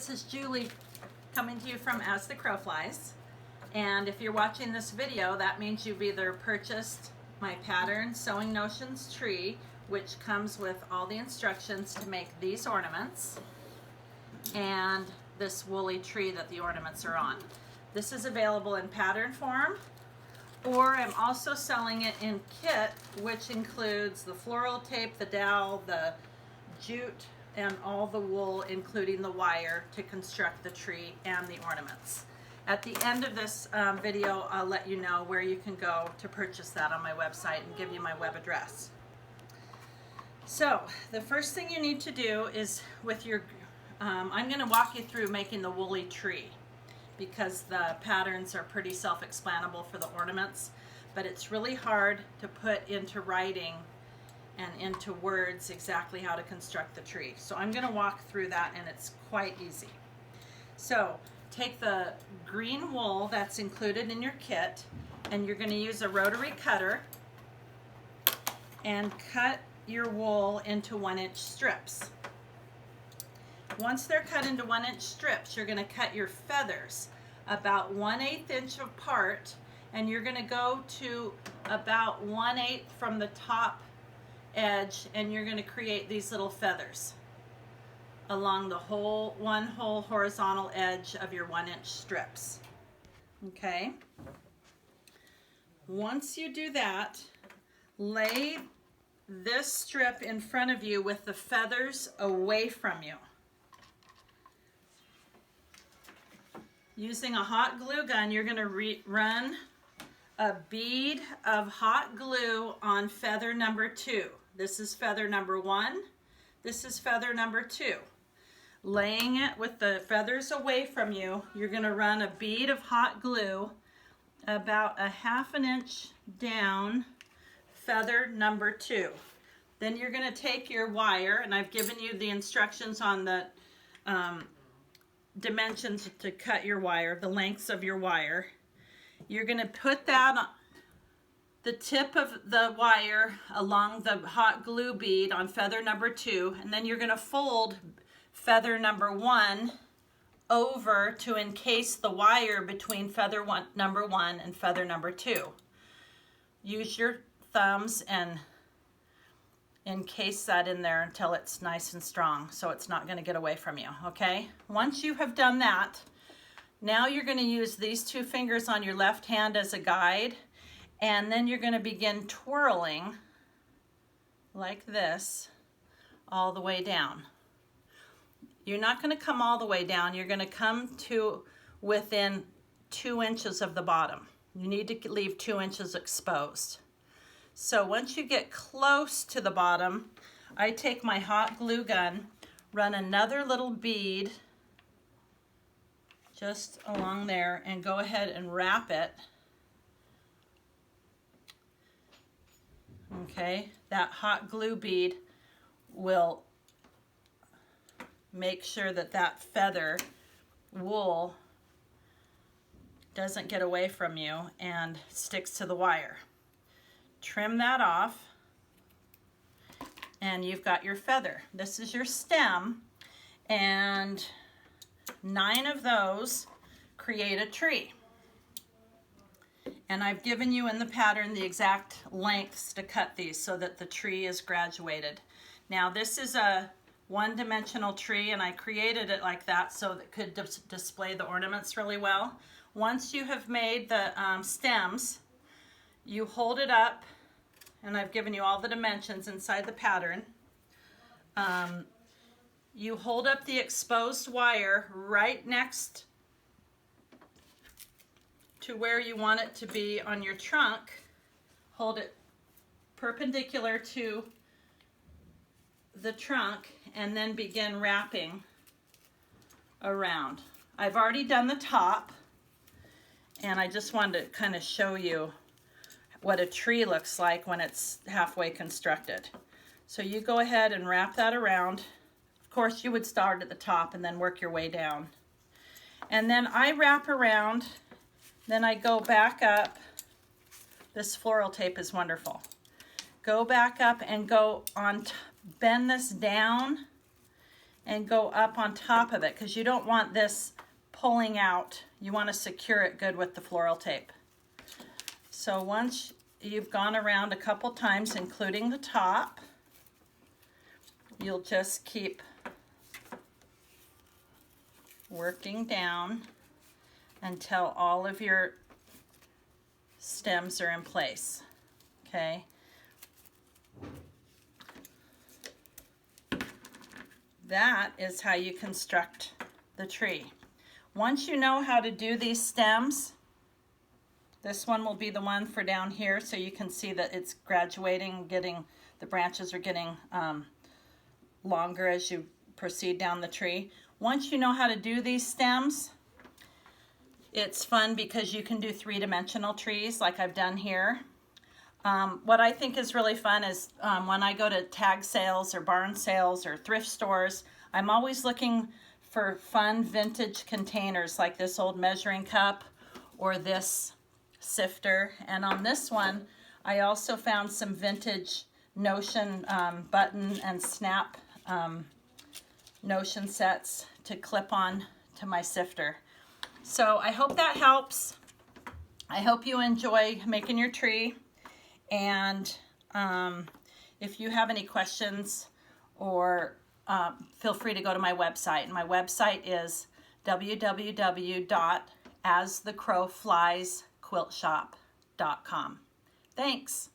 this is Julie coming to you from As the Crow Flies. And if you're watching this video, that means you've either purchased my pattern Sewing Notions tree, which comes with all the instructions to make these ornaments, and this woolly tree that the ornaments are on. This is available in pattern form, or I'm also selling it in kit, which includes the floral tape, the dowel, the jute, and all the wool, including the wire, to construct the tree and the ornaments. At the end of this video, I'll let you know where you can go to purchase that on my website and give you my web address. So the first thing you need to do is with your, I'm going to walk you through making the woolly tree, because the patterns are pretty self-explanable for the ornaments, but it's really hard to put into writing and into words exactly how to construct the tree. So I'm going to walk through that, and it's quite easy. So take the green wool that's included in your kit, and you're going to use a rotary cutter and cut your wool into 1-inch strips. Once they're cut into 1-inch strips, you're going to cut your feathers about 1/8 inch apart, and you're going to go to about 1/8 from the top edge, and you're going to create these little feathers along the whole horizontal edge of your 1-inch strips. Okay, once you do that, lay this strip in front of you with the feathers away from you. Using a hot glue gun, you're going to run a bead of hot glue on feather number 2. This is feather number 1. This is feather number 2. Laying it with the feathers away from you, you're going to run a bead of hot glue about 1/2 inch down feather number 2. Then you're going to take your wire, and I've given you the instructions on the dimensions to cut your wire, the lengths of your wire. You're going to put that on the tip of the wire along the hot glue bead on feather number 2, and then you're going to fold feather number 1 over to encase the wire between feather number 1 and feather number 2. Use your thumbs and encase that in there until it's nice and strong, so it's not going to get away from you. Okay, once you have done that, now you're going to use these 2 fingers on your left hand as a guide, and then you're going to begin twirling like this all the way down. You're not going to come all the way down. You're going to come to within 2 inches of the bottom. You need to leave 2 inches exposed. So once you get close to the bottom, I take my hot glue gun, run another little bead just along there, and go ahead and wrap it. Okay, that hot glue bead will make sure that that feather wool doesn't get away from you and sticks to the wire. Trim that off, and you've got your feather. This is your stem, and 9 of those create a tree. And I've given you in the pattern the exact lengths to cut these so that the tree is graduated. Now this is a one-dimensional tree, and I created it like that so that it could display the ornaments really well. Once you have made the stems, you hold it up, and I've given you all the dimensions inside the pattern. You hold up the exposed wire right next to where you want it to be on your trunk. Hold it perpendicular to the trunk, and then begin wrapping around. I've already done the top, and I just wanted to kind of show you what a tree looks like when it's halfway constructed. So you go ahead and wrap that around. Of course, you would start at the top and then work your way down. And then I wrap around, then I go back up. This floral tape is wonderful. Go back up and go on, bend this down and go up on top of it, because you don't want this pulling out. You want to secure it good with the floral tape. So once you've gone around a couple times, including the top, you'll just keep working down until all of your stems are in place. Okay. That is how you construct the tree. Once you know how to do these stems, this one will be the one for down here, so you can see that it's graduating, the branches are getting longer as you proceed down the tree. Once you know how to do these stems, it's fun because you can do three-dimensional trees like I've done here. What I think is really fun is when I go to tag sales or barn sales or thrift stores, I'm always looking for fun vintage containers like this old measuring cup or this sifter. And on this one, I also found some vintage Notion button and snap Notion sets to clip on to my sifter. So I hope that helps. I hope you enjoy making your tree. And if you have any questions, or feel free to go to my website. And my website is www.asthecrowfliesquiltshop.com. Thanks.